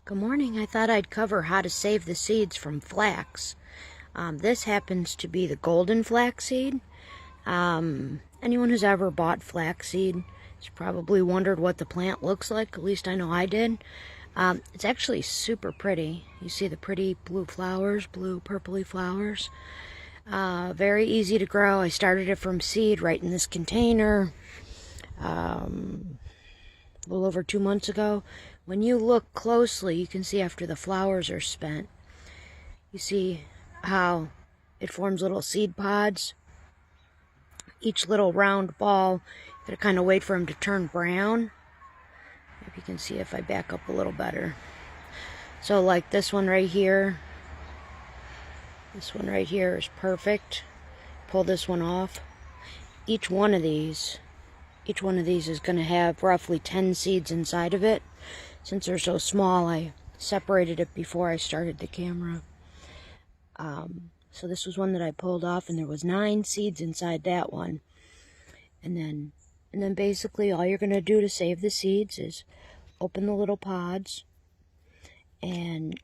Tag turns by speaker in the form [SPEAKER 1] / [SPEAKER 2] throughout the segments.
[SPEAKER 1] Good morning. I thought I'd cover how to save the seeds from flax. This happens to be the golden flaxseed. Anyone who's ever bought flaxseed has probably wondered what the plant looks like. At least I know I did. It's actually super pretty. You see the pretty blue flowers, blue purpley flowers. Very easy to grow. I started it from seed right in this container a little over 2 months ago. When you look closely, you can see after the flowers are spent, you see how it forms little seed pods. Each little round ball, you gotta kind of wait for them to turn brown. Maybe you can see if I back up a little better. So like this one right here is perfect. Pull this one off. Each one of these is going to have roughly 10 seeds inside of it. Since they're so small, I separated it before I started the camera. So this was one that I pulled off, and there was 9 seeds inside that one. And then basically all you're going to do to save the seeds is open the little pods and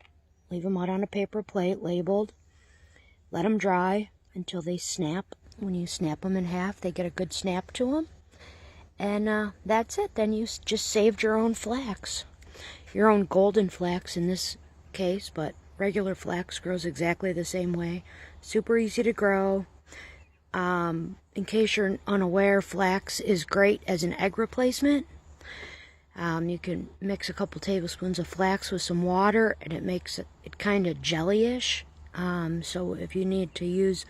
[SPEAKER 1] leave them out on a paper plate labeled. Let them dry until they snap. When you snap them in half, they get a good snap to them. And that's it. Then you just saved your own flax. Your own golden flax in this case, but regular flax grows exactly the same way. Super easy to grow. In case you're unaware, flax is great as an egg replacement. You can mix a couple tablespoons of flax with some water, and it makes it kind of jelly-ish. So if you need to use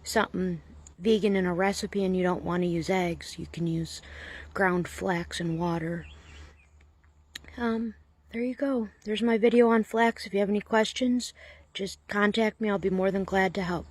[SPEAKER 1] something vegan in a recipe and you don't want to use eggs, you can use ground flax and water. There you go. There's my video on flax. If you have any questions, just contact me. I'll be more than glad to help.